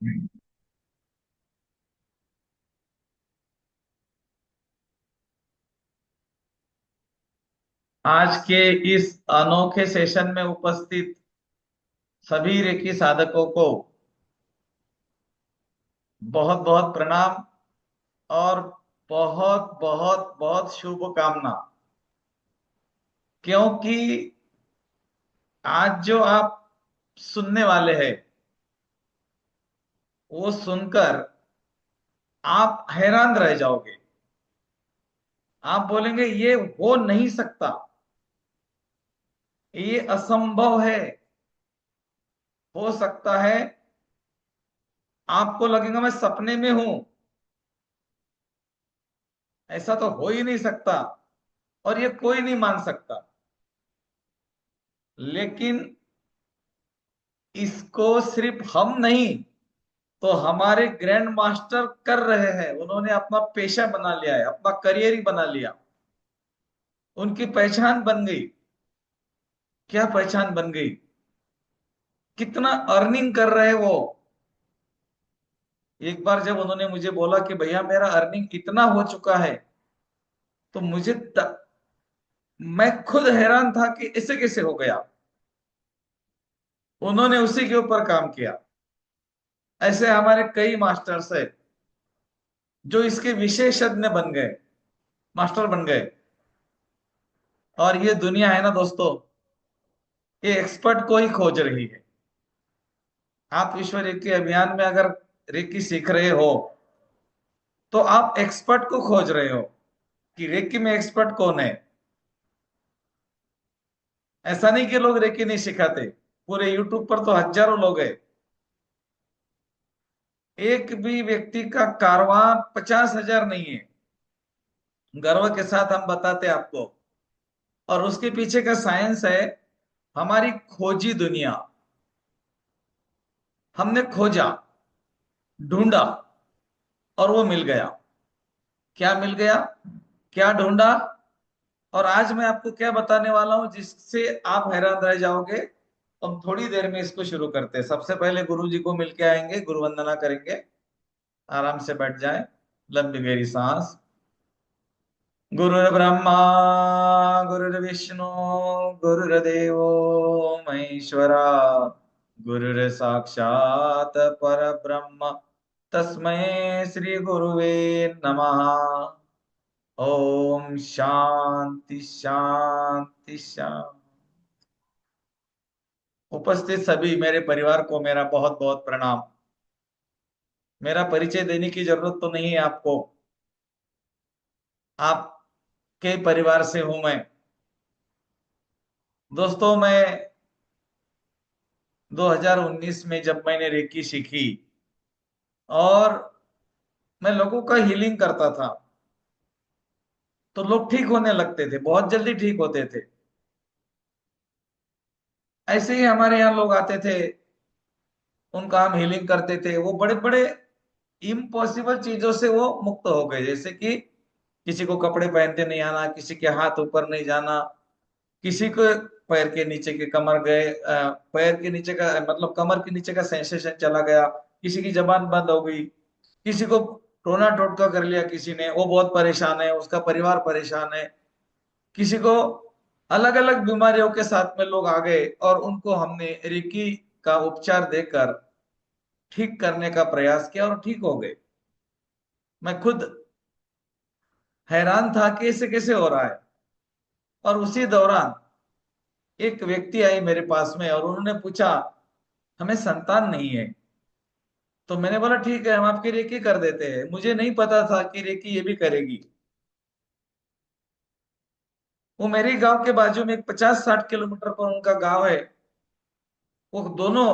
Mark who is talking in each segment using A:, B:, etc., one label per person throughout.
A: आज के इस अनोखे सेशन में उपस्थित सभी रेकी साधकों को बहुत बहुत प्रणाम और बहुत बहुत बहुत शुभकामना। क्योंकि आज जो आप सुनने वाले हैं वो सुनकर आप हैरान रह जाओगे। आप बोलेंगे ये हो नहीं सकता, ये असंभव है। हो सकता है, आपको लगेगा मैं सपने में हूं, ऐसा तो हो ही नहीं सकता और ये कोई नहीं मान सकता। लेकिन इसको सिर्फ हम नहीं, तो हमारे ग्रैंड मास्टर कर रहे हैं। उन्होंने अपना पेशा बना लिया है, अपना करियर ही बना लिया। उनकी पहचान बन गई। क्या पहचान बन गई! कितना अर्निंग कर रहे हैं वो! एक बार जब उन्होंने मुझे बोला कि भैया मेरा अर्निंग इतना हो चुका है, तो मैं खुद हैरान था कि ऐसे कैसे हो गया। उन्होंने उसी के ऊपर काम किया। ऐसे हमारे कई मास्टर्स है जो इसके विशेषज्ञ बन गए, मास्टर बन गए। और ये दुनिया है ना दोस्तों, ये एक्सपर्ट को ही खोज रही है। आप विश्व रेकी अभियान में अगर रेकी सीख रहे हो, तो आप एक्सपर्ट को खोज रहे हो कि रेकी में एक्सपर्ट कौन है। ऐसा नहीं कि लोग रेकी नहीं सिखाते। पूरे यूट्यूब पर तो हजारों लोग हैं। एक भी व्यक्ति का कारवां 50,000 नहीं है। गर्व के साथ हम बताते आपको। और उसके पीछे का साइंस है हमारी खोजी दुनिया। हमने खोजा, ढूंढा और वो मिल गया। क्या मिल गया, क्या ढूंढा, और आज मैं आपको क्या बताने वाला हूं जिससे आप हैरान रह जाओगे। हम थोड़ी देर में इसको शुरू करते हैं। सबसे पहले गुरु जी को मिलके आएंगे, गुरु वंदना करेंगे। आराम से बैठ जाए, लंबी गहरी सांस। गुरुर्ब्रह्मा गुरुर्विष्णु गुरुर्देवो महेश्वरा, गुरुर साक्षात परब्रह्म, तस्मै श्री गुरुवे नमः। ओम शांति शांति शांति। उपस्थित सभी मेरे परिवार को मेरा बहुत बहुत प्रणाम। मेरा परिचय देने की जरूरत तो नहीं है आपको। आपके परिवार से हूं मैं। दोस्तों, मैं 2019 में जब मैंने रेकी सीखी और मैं लोगों का हीलिंग करता था, तो लोग ठीक होने लगते थे, बहुत जल्दी ठीक होते थे। ऐसे ही हमारे यहाँ लोग आते थे, उनका हम हीलिंग करते थे। वो बड़े बड़े इम्पॉसिबल चीजों से वो मुक्त हो गए। जैसे कि किसी को कपड़े पहनते नहीं आना, किसी के हाथ ऊपर नहीं जाना, किसी को पैर के नीचे के कमर गए, पैर के नीचे का मतलब कमर के नीचे का सेंसेशन चला गया, किसी की जबान बंद हो गई, किसी को टोना टोटका कर लिया, किसी ने, वो बहुत परेशान है, उसका परिवार परेशान है। किसी को अलग अलग बीमारियों के साथ में लोग आ गए और उनको हमने रेकी का उपचार देकर ठीक करने का प्रयास किया और ठीक हो गए। मैं खुद हैरान था कि ऐसे कैसे हो रहा है। और उसी दौरान एक व्यक्ति आई मेरे पास में और उन्होंने पूछा, हमें संतान नहीं है। तो मैंने बोला ठीक है, हम आपकी रेकी कर देते हैं। मुझे नहीं पता था कि रेकी ये भी करेगी। वो मेरे गांव के बाजू में एक 50-60 किलोमीटर पर उनका गांव है। वो दोनों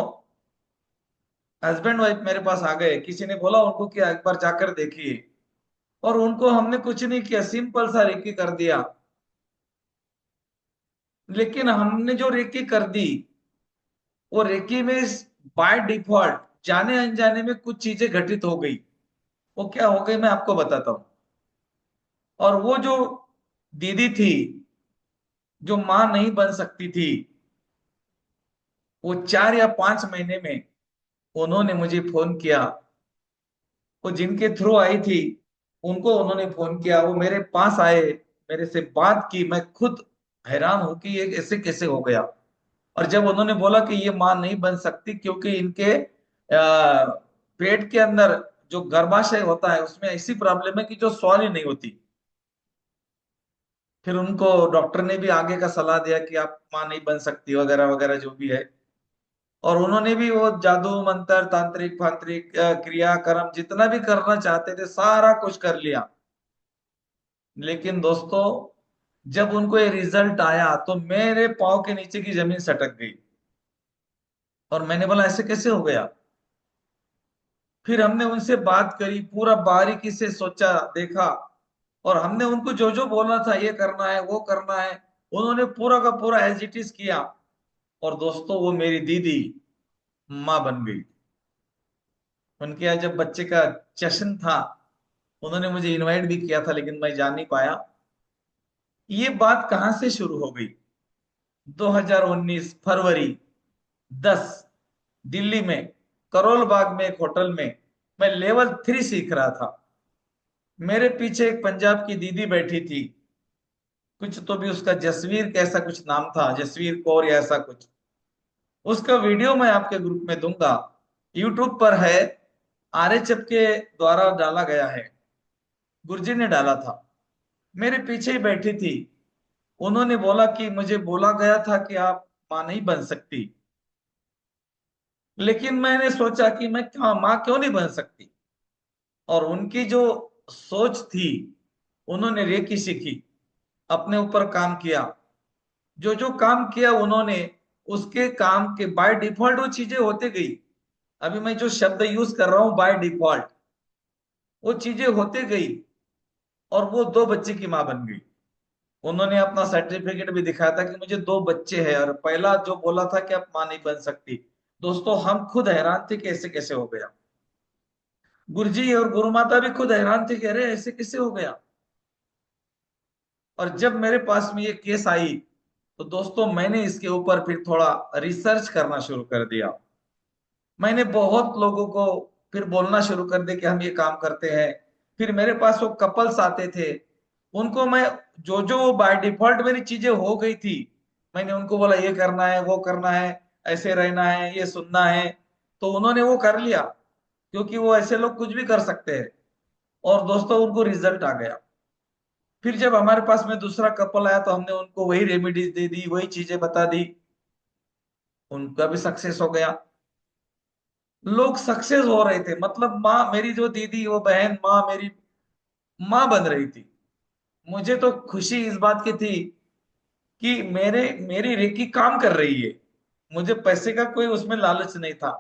A: हस्बैंड वाइफ मेरे पास आ गए। किसी ने बोला उनको कि एक बार जाकर देखिए। और उनको हमने कुछ नहीं किया, सिंपल सा रेकी कर दिया। लेकिन हमने जो रेकी कर दी, वो रेकी में बाय डिफॉल्ट जाने अनजाने में कुछ चीजें घटित हो गई। वो क्या हो गई मैं आपको बताता हूँ। और वो जो दीदी थी, जो मां नहीं बन सकती थी, वो 4 या 5 महीने में उन्होंने मुझे फोन किया। वो जिनके थ्रू आई थी उनको उन्होंने फोन किया, वो मेरे पास आए, मेरे से बात की। मैं खुद हैरान हूं कि ये ऐसे कैसे हो गया। और जब उन्होंने बोला कि ये मां नहीं बन सकती क्योंकि इनके पेट के अंदर जो गर्भाशय होता है उसमें ऐसी प्रॉब्लम है कि जो सॉल्व ही नहीं होती। फिर उनको डॉक्टर ने भी आगे का सलाह दिया कि आप मां नहीं बन सकती वगैरह वगैरह जो भी है। और उन्होंने भी वो जादू मंत्र तांत्रिक फांत्रिक क्रिया कर्म जितना भी करना चाहते थे सारा कुछ कर लिया। लेकिन दोस्तों, जब उनको ये रिजल्ट आया तो मेरे पाँव के नीचे की जमीन सटक गई। और मैंने बोला ऐसे कैसे हो गया। फिर हमने उनसे बात करी, पूरा बारीकी से सोचा देखा। और हमने उनको जो जो बोलना था ये करना है वो करना है, उन्होंने पूरा का पूरा एज इट इज किया। और दोस्तों, वो मेरी दीदी माँ बन गई। उनके यहाँ जब बच्चे का जश्न था, उन्होंने मुझे इनवाइट भी किया था लेकिन मैं जा नहीं पाया। ये बात कहां से शुरू हो गई? 2019 फरवरी 10, दिल्ली में करोल बाग में एक होटल में मैं लेवल 3 सीख रहा था। मेरे पीछे एक पंजाब की दीदी बैठी थी, कुछ तो भी उसका जसवीर कैसा कुछ नाम था, जसवीर कौर या ऐसा कुछ। उसका वीडियो मैं आपके ग्रुप में दूंगा, यूट्यूब पर है। आरएचएफ के द्वारा डाला गया है, गुरुजी ने डाला था। मेरे पीछे ही बैठी थी। उन्होंने बोला कि मुझे बोला गया था कि आप मां नहीं बन सकती। लेकिन मैंने सोचा कि मैं क्या मां क्यों नहीं बन सकती। और उनकी जो सोच थी, उन्होंने रेकी सीखी, अपने ऊपर काम किया। जो जो काम किया उन्होंने, उसके काम के बाय डिफॉल्ट वो चीजें होते गई। अभी मैं जो शब्द यूज कर रहा हूं बाय डिफॉल्ट, वो चीजें होते गई। और वो दो बच्चे की मां बन गई। उन्होंने अपना सर्टिफिकेट भी दिखाया था कि मुझे दो बच्चे हैं, और पहला जो बोला था कि आप मां नहीं बन सकती। दोस्तों, हम खुद हैरान थे कि ऐसे कैसे हो गया। गुरुजी और गुरु माता भी खुद हैरान थे कि अरे ऐसे कैसे हो गया। और जब मेरे पास में ये केस आई, तो दोस्तों मैंने इसके ऊपर फिर थोड़ा रिसर्च करना शुरू कर दिया। मैंने बहुत लोगों को फिर बोलना शुरू कर दिया कि हम ये काम करते हैं। फिर मेरे पास वो कपल्स आते थे, उनको मैं जो जो बाय डिफॉल्ट मेरी चीजें हो गई थी, मैंने उनको बोला ये करना है वो करना है, ऐसे रहना है ये सुनना है। तो उन्होंने वो कर लिया, क्योंकि वो ऐसे लोग कुछ भी कर सकते हैं। और दोस्तों, उनको रिजल्ट आ गया। फिर जब हमारे पास में दूसरा कपल आया तो हमने उनको वही रेमेडीज दे दी, वही चीजें बता दी, उनका भी सक्सेस हो गया। लोग सक्सेस हो रहे थे, मतलब माँ मेरी जो दीदी वो बहन माँ मेरी माँ बन रही थी। मुझे तो खुशी इस बात की थी कि मेरी रेकी काम कर रही है। मुझे पैसे का कोई उसमें लालच नहीं था,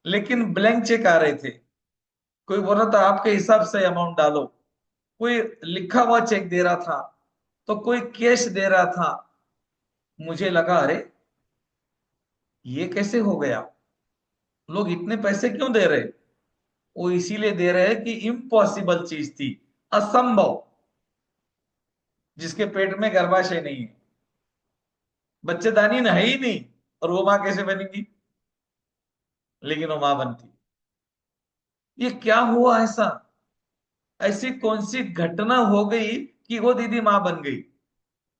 A: लेकिन ब्लैंक चेक आ रहे थे। कोई बोल रहा था आपके हिसाब से अमाउंट डालो, कोई लिखा हुआ चेक दे रहा था, तो कोई कैश दे रहा था। मुझे लगा अरे ये कैसे हो गया, लोग इतने पैसे क्यों दे रहे। वो इसीलिए दे रहे हैं कि इम्पॉसिबल चीज थी, असंभव, जिसके पेट में गर्भाशय नहीं है, बच्चेदानी है ही नहीं, और वो मां कैसे बनेगी। लेकिन वो मां बनती। ये क्या हुआ ऐसा, ऐसी कौन सी घटना हो गई कि वो दीदी मां बन गई।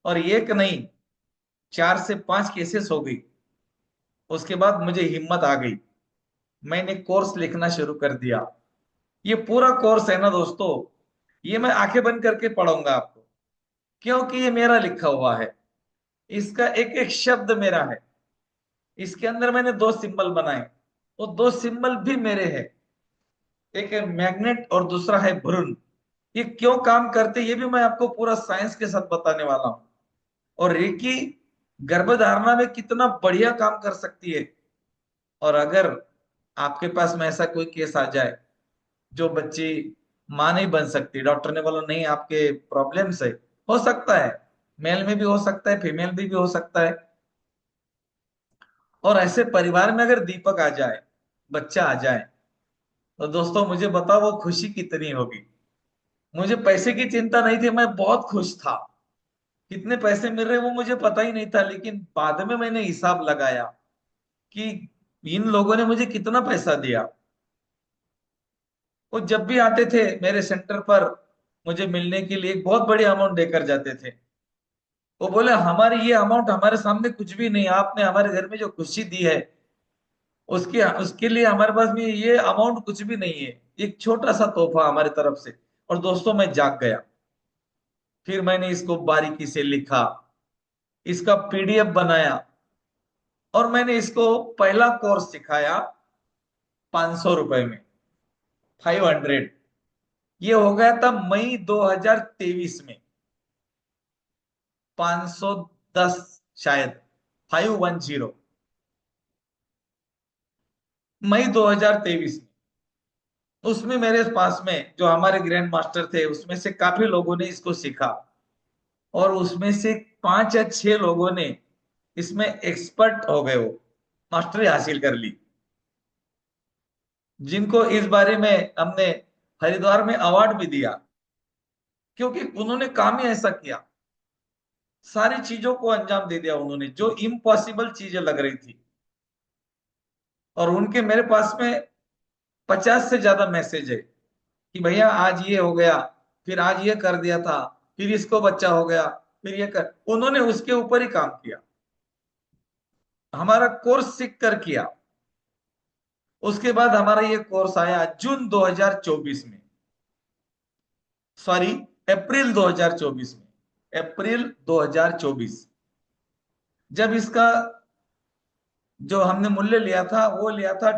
A: और एक नहीं, 4 से 5 केसेस हो गई। उसके बाद मुझे हिम्मत आ गई, मैंने कोर्स लिखना शुरू कर दिया। ये पूरा कोर्स है ना दोस्तों, ये मैं आंखें बंद करके पढ़ूंगा आपको, क्योंकि ये मेरा लिखा हुआ है। इसका एक एक शब्द मेरा है। इसके अंदर मैंने दो सिंबल बनाए, वो दो सिंबल भी मेरे हैं। एक है मैग्नेट और दूसरा है भ्रूण। ये क्यों काम करते ये भी मैं आपको पूरा साइंस के साथ बताने वाला हूं। और रेकी गर्भधारणा में कितना बढ़िया काम कर सकती है। और अगर आपके पास में ऐसा कोई केस आ जाए, जो बच्ची मां नहीं बन सकती, डॉक्टर ने बोला नहीं आपके प्रॉब्लम्स है, हो सकता है मेल में भी हो सकता है फीमेल भी हो सकता है। और ऐसे परिवार में अगर दीपक आ जाए, बच्चा आ जाए, तो दोस्तों मुझे बताओ वो खुशी कितनी होगी। मुझे पैसे की चिंता नहीं थी, मैं बहुत खुश था। कितने पैसे मिल रहे वो मुझे पता ही नहीं था, लेकिन बाद में मैंने हिसाब लगाया कि इन लोगों ने मुझे कितना पैसा दिया। वो जब भी आते थे मेरे सेंटर पर मुझे मिलने के लिए एक बहुत बड़ी अमाउंट देकर जाते थे। वो बोले हमारी ये अमाउंट हमारे सामने कुछ भी नहीं, आपने हमारे घर में जो खुशी दी है उसके उसके लिए हमारे पास में ये अमाउंट कुछ भी नहीं है, एक छोटा सा तोहफा हमारी तरफ से। और दोस्तों मैं जाग गया। फिर मैंने इसको बारीकी से लिखा, इसका पीडीएफ बनाया, और मैंने इसको पहला कोर्स सिखाया 500 रुपए में, 500। ये हो गया था मई 2023 में, 510 शायद, 510, मई 2023 में। उसमें मेरे पास में जो हमारे ग्रैंड मास्टर थे उसमें से काफी लोगों ने इसको सीखा, और उसमें से 5 या 6 लोगों ने इसमें एक्सपर्ट हो गए, वो मास्टरी हासिल कर ली, जिनको इस बारे में हमने हरिद्वार में अवार्ड भी दिया, क्योंकि उन्होंने काम ही ऐसा किया। सारी चीजों को अंजाम दे दिया उन्होंने जो इम्पॉसिबल चीजें लग रही थी। और उनके मेरे पास में 50 से ज्यादा मैसेज है कि भैया आज ये हो गया, फिर आज ये कर दिया था, फिर इसको बच्चा हो गया, फिर ये कर, उन्होंने उसके ऊपर ही काम किया, हमारा कोर्स सीख कर किया। उसके बाद हमारा ये कोर्स आया जून 2024 में, सॉरी, अप्रैल 2024 में, अप्रैल 2024, जब इसका जो हमने मूल्य लिया था वो लिया था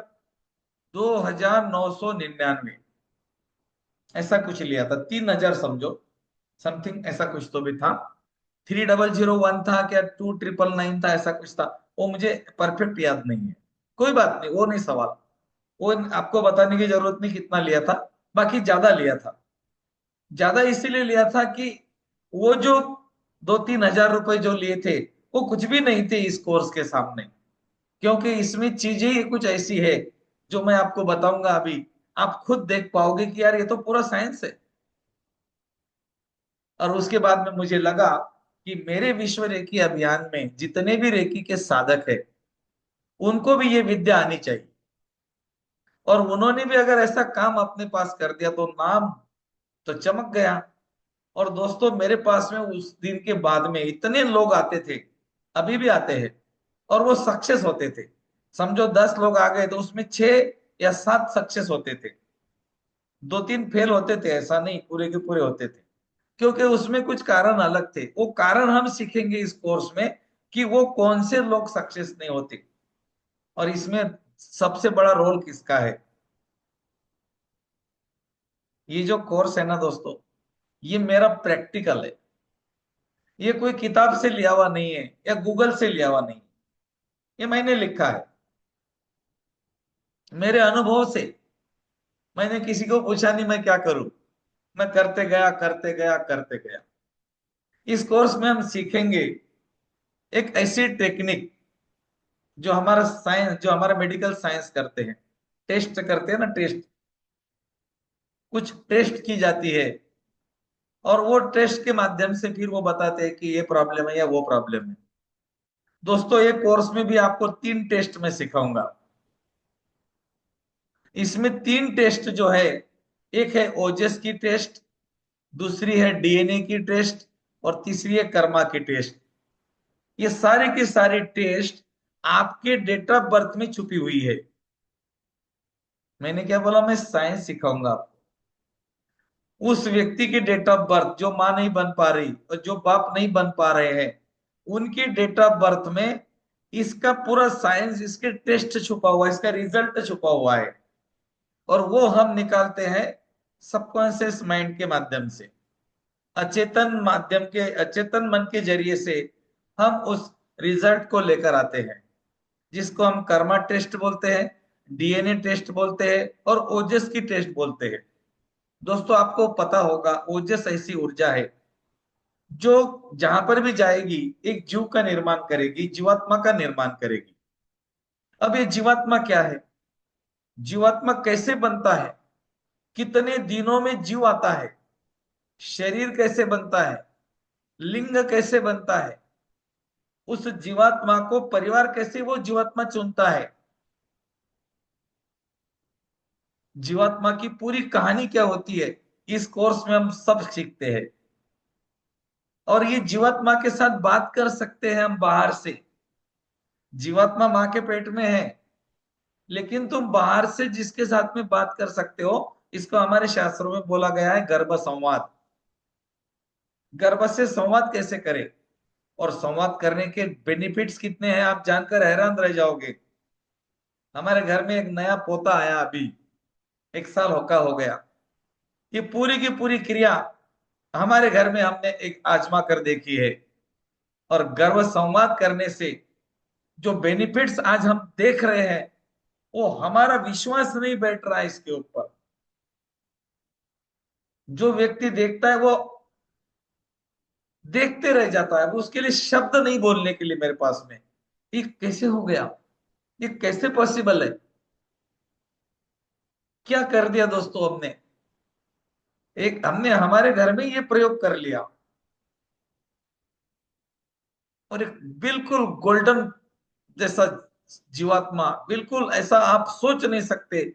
A: 2,999, ऐसा कुछ लिया था, 3,000 समझो, समथिंग ऐसा कुछ तो भी था। 3,001 था क्या, 2,999 था, ऐसा कुछ था। वो मुझे परफेक्ट याद नहीं है, कोई बात नहीं, वो नहीं सवाल। वो आपको बताने की जरूरत नहीं कितना लिया था, बाकी ज्यादा लिया था। ज्यादा इसीलिए लिया था कि वो जो 2-3 हजार रुपए जो लिए थे वो कुछ भी नहीं थे इस कोर्स के सामने। क्योंकि इसमें चीजें ही कुछ ऐसी है जो मैं आपको बताऊंगा अभी, आप खुद देख पाओगे कि यार ये तो पूरा साइंस है। और उसके बाद में मुझे लगा कि मेरे विश्व रेकी अभियान में जितने भी रेकी के साधक है उनको भी ये विद्या आनी चाहिए। और उन्होंने भी अगर ऐसा काम अपने पास कर दिया तो नाम तो चमक गया। और दोस्तों मेरे पास में उस दिन के बाद में इतने लोग आते थे, अभी भी आते हैं, और वो सक्सेस होते थे। समझो 10 लोग आ गए तो उसमें 6 या 7 सक्सेस होते थे, 2-3 फेल होते थे, ऐसा नहीं, पूरे के पूरे होते थे। क्योंकि उसमें कुछ कारण अलग थे, वो कारण हम सीखेंगे इस कोर्स में कि वो कौन से लोग सक्सेस नहीं होते, और इसमें सबसे बड़ा रोल किसका है। ये जो कोर्स है ना दोस्तों, ये मेरा प्रैक्टिकल है, ये कोई किताब से लिया हुआ नहीं है या गूगल से लिया हुआ नहीं है। ये मैंने लिखा है मेरे अनुभव से। मैंने किसी को पूछा नहीं मैं क्या करूं, मैं करते गया करते गया करते गया। इस कोर्स में हम सीखेंगे एक ऐसी टेक्निक जो हमारा साइंस, जो हमारा मेडिकल साइंस करते हैं, टेस्ट करते हैं ना, टेस्ट, कुछ टेस्ट की जाती है, और वो टेस्ट के माध्यम से फिर वो बताते हैं कि ये प्रॉब्लम है या वो प्रॉब्लम है। दोस्तों ये कोर्स में भी आपको 3 टेस्ट में सिखाऊंगा। इसमें 3 टेस्ट जो है, एक है ओजस की टेस्ट, दूसरी है डीएनए की टेस्ट, और तीसरी है कर्मा की टेस्ट। ये सारी की सारी टेस्ट आपके डेट ऑफ बर्थ में छुपी हुई है। मैंने क्या बोला, मैं साइंस सिखाऊंगा आपको। उस व्यक्ति की डेट ऑफ बर्थ जो मां नहीं बन पा रही और जो बाप नहीं बन पा रहे हैं, उनकी डेट ऑफ बर्थ में इसका पूरा साइंस, इसके टेस्ट छुपा हुआ है, इसका रिजल्ट छुपा हुआ है। और वो हम निकालते हैं सबकॉन्शियस माइंड के माध्यम से, अचेतन माध्यम के, अचेतन मन के जरिए से हम उस रिजल्ट को लेकर आते हैं, जिसको हम कर्मा टेस्ट बोलते हैं, डीएनए टेस्ट बोलते हैं, और ओजस की टेस्ट बोलते हैं। दोस्तों आपको पता होगा ओजस ऐसी ऊर्जा है जो जहां पर भी जाएगी एक जीव का निर्माण करेगी, जीवात्मा का निर्माण करेगी। अब ये जीवात्मा क्या है, जीवात्मा कैसे बनता है, कितने दिनों में जीव आता है, शरीर कैसे बनता है, लिंग कैसे बनता है, उस जीवात्मा को परिवार कैसे वो जीवात्मा चुनता है, जीवात्मा की पूरी कहानी क्या होती है, इस कोर्स में हम सब सीखते हैं। और ये जीवात्मा के साथ बात कर सकते हैं हम बाहर से। जीवात्मा माँ के पेट में है, लेकिन तुम बाहर से जिसके साथ में बात कर सकते हो, इसको हमारे शास्त्रों में बोला गया है गर्भ संवाद। गर्भ से संवाद कैसे करें, और संवाद करने के बेनिफिट्स कितने हैं, आप जानकर हैरान रह जाओगे। हमारे घर में एक नया पोता आया, अभी 1 साल का हो गया। ये पूरी की पूरी क्रिया हमारे घर में हमने एक आजमा कर देखी है। और गर्भ संवाद करने से जो बेनिफिट्स आज हम देख रहे हैं, वो हमारा विश्वास नहीं बैठ रहा है इसके ऊपर। जो व्यक्ति देखता है वो देखते रह जाता है, वो उसके लिए शब्द नहीं बोलने के लिए मेरे पास में। ये कैसे हो गया, ये कैसे पॉसिबल है, क्या कर दिया दोस्तों हमने। एक हमने हमारे घर में ये प्रयोग कर लिया, और एक बिल्कुल गोल्डन जैसा जीवात्मा, बिल्कुल ऐसा आप सोच नहीं सकते,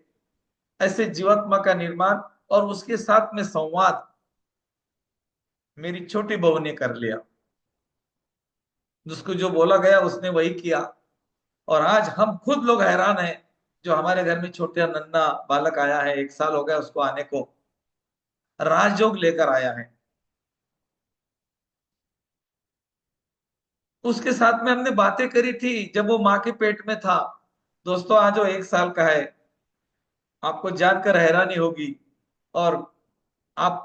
A: ऐसे जीवात्मा का निर्माण और उसके साथ में संवाद मेरी छोटी बहू ने कर लिया। जिसको जो बोला गया उसने वही किया। और आज हम खुद लोग हैरान हैं, जो हमारे घर में छोटा नन्ना बालक आया है, 1 साल हो गया उसको आने को, राजयोग लेकर आया है। उसके साथ में हमने बातें करी थी जब वो माँ के पेट में था। दोस्तों आज वो 1 साल का है, आपको जानकर हैरानी होगी। और आप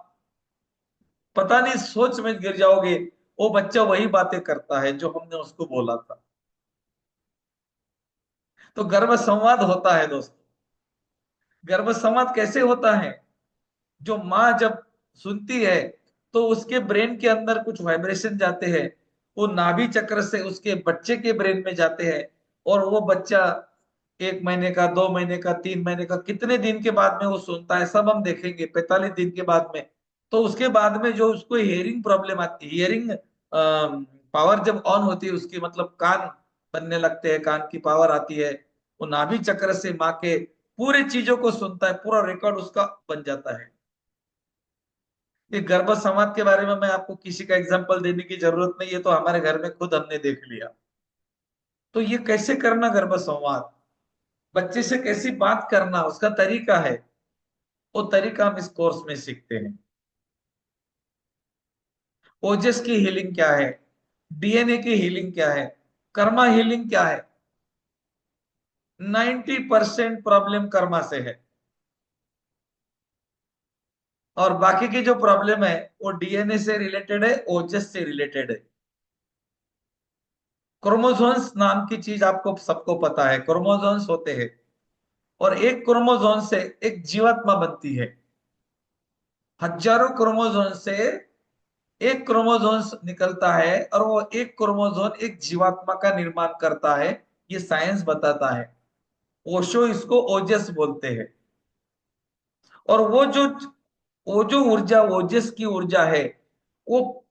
A: पता नहीं सोच में गिर जाओगे, वो बच्चा वही बातें करता है जो हमने उसको बोला था। तो गर्भ संवाद होता है दोस्तों। गर्भ संवाद कैसे होता है, जो माँ जब सुनती है तो उसके ब्रेन के अंदर कुछ वाइब्रेशन जाते हैं, वो नाभि चक्र से उसके बच्चे के ब्रेन में जाते हैं। और वो बच्चा 1 महीने का, 2 महीने का, 3 महीने का, कितने दिन के बाद में वो सुनता है सब हम देखेंगे, 45 दिन के बाद में। तो उसके बाद में जो उसको हियरिंग प्रॉब्लम आती है, हियरिंग पावर जब ऑन होती है उसकी, मतलब कान बनने लगते हैं, कान की पावर आती है, वो नाभि चक्र से माँ के पूरे चीजों को सुनता है, पूरा रिकॉर्ड उसका बन जाता है। ये गर्भ संवाद के बारे में मैं आपको किसी का एग्जांपल देने की जरूरत नहीं है, तो हमारे घर में खुद हमने देख लिया। तो ये कैसे करना गर्भ संवाद, बच्चे से कैसी बात करना, उसका तरीका है, वो तरीका हम इस कोर्स में सीखते हैं। ओजस की हीलिंग क्या है, डीएनए की हीलिंग क्या है, कर्मा हीलिंग क्या है। 90% प्रॉब्लम कर्मा से है, और बाकी की जो प्रॉब्लम है वो डीएनए से रिलेटेड है, ओजस से रिलेटेड है। क्रोमोसोम्स नाम की चीज आपको सबको पता है, क्रोमोसोम्स होते हैं। और एक क्रोमोसोम से एक जीवात्मा बनती है। हजारों क्रोमोसोम से एक क्रोमोसोम निकलता है, और वो एक क्रोमोसोम एक जीवात्मा का निर्माण करता है। ये साइंस बताता है। ओशो इसको ओजस बोलते हैं। और वो जो ऊर्जा, ओजस की ऊर्जा है, वो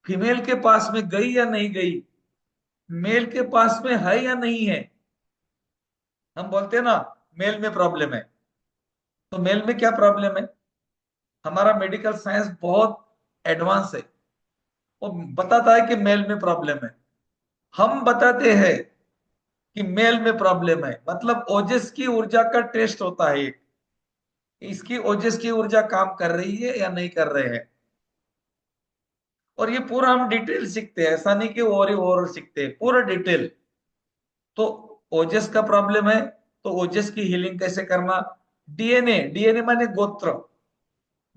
A: फीमेल के पास में गई या नहीं गई, मेल के पास में है या नहीं है। हम बोलते हैं ना मेल में प्रॉब्लम है, तो मेल में क्या प्रॉब्लम है, हमारा मेडिकल साइंस बहुत एडवांस है। वो बताता है कि मेल में प्रॉब्लम है। हम बताते हैं कि मेल में प्रॉब्लम है, मतलब ओजस की ऊर्जा का टेस्ट होता है एक, इसकी ओजस की ऊर्जा काम कर रही है या नहीं कर रहे हैं। और ये पूरा हम डिटेल सीखते हैं, ऐसा नहीं कि और सीखते हैं, पूरा डिटेल। तो ओजस का प्रॉब्लम है, तो ओजस की हीलिंग कैसे करना। डीएनए, डीएनए माने गोत्र,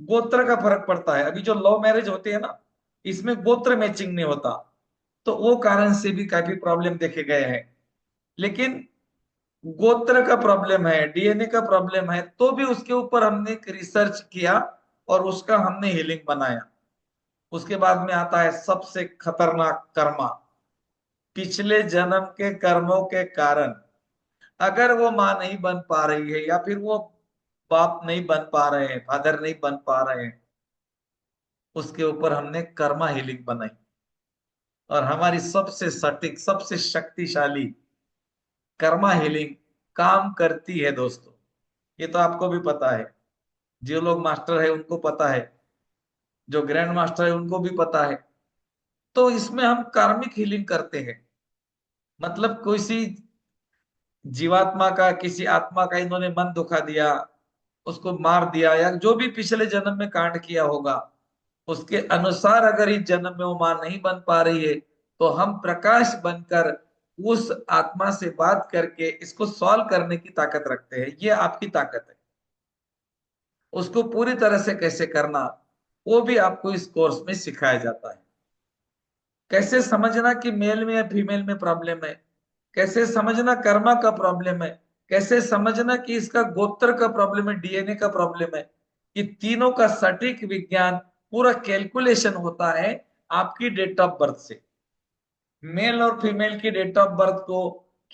A: गोत्र का फर्क पड़ता है। अभी जो लव मैरिज होती है ना, इसमें गोत्र मैचिंग नहीं होता, तो वो कारण से भी काफी प्रॉब्लम देखे गए हैं। लेकिन गोत्र का प्रॉब्लम है, डीएनए का प्रॉब्लम है, तो भी उसके ऊपर हमने रिसर्च किया और उसका हमने हीलिंग बनाया। उसके बाद में आता है सबसे खतरनाक कर्मा, पिछले जन्म के कर्मों के कारण। अगर वो माँ नहीं बन पा रही है, या फिर वो बाप नहीं बन पा रहे हैं, फादर नहीं बन पा रहे हैं, उसके ऊपर हमने कर्मा हीलिंग बनाई। और हमारी सबसे सटीक, सबसे शक्तिशाली कर्मा हीलिंग काम करती है दोस्तों। ये तो आपको भी पता है, जो लोग मास्टर है उनको पता है, जो ग्रैंड मास्टर है उनको भी पता है। तो इसमें हम कार्मिक हीलिंग करते हैं, मतलब किसी जीवात्मा का, किसी आत्मा का इन्होंने मन दुखा दिया, उसको मार दिया, या जो भी पिछले जन्म में कांड किया होगा, उसके अनुसार अगर इस जन्म में वो मां नहीं बन पा रही है, तो हम प्रकाश बनकर उस आत्मा से बात करके इसको सॉल्व करने की ताकत रखते हैं। ये आपकी ताकत है। उसको पूरी तरह से कैसे करना, वो भी आपको इस कोर्स में सिखाया जाता है। कैसे समझना कि मेल में या फीमेल में प्रॉब्लम है, कैसे समझना कर्मा का प्रॉब्लम है, कैसे समझना कि इसका गोत्र का प्रॉब्लम है, डीएनए का प्रॉब्लम है। ये तीनों का सटीक विज्ञान, पूरा कैलकुलेशन होता है आपकी डेट ऑफ बर्थ से। मेल और फीमेल की डेट ऑफ बर्थ को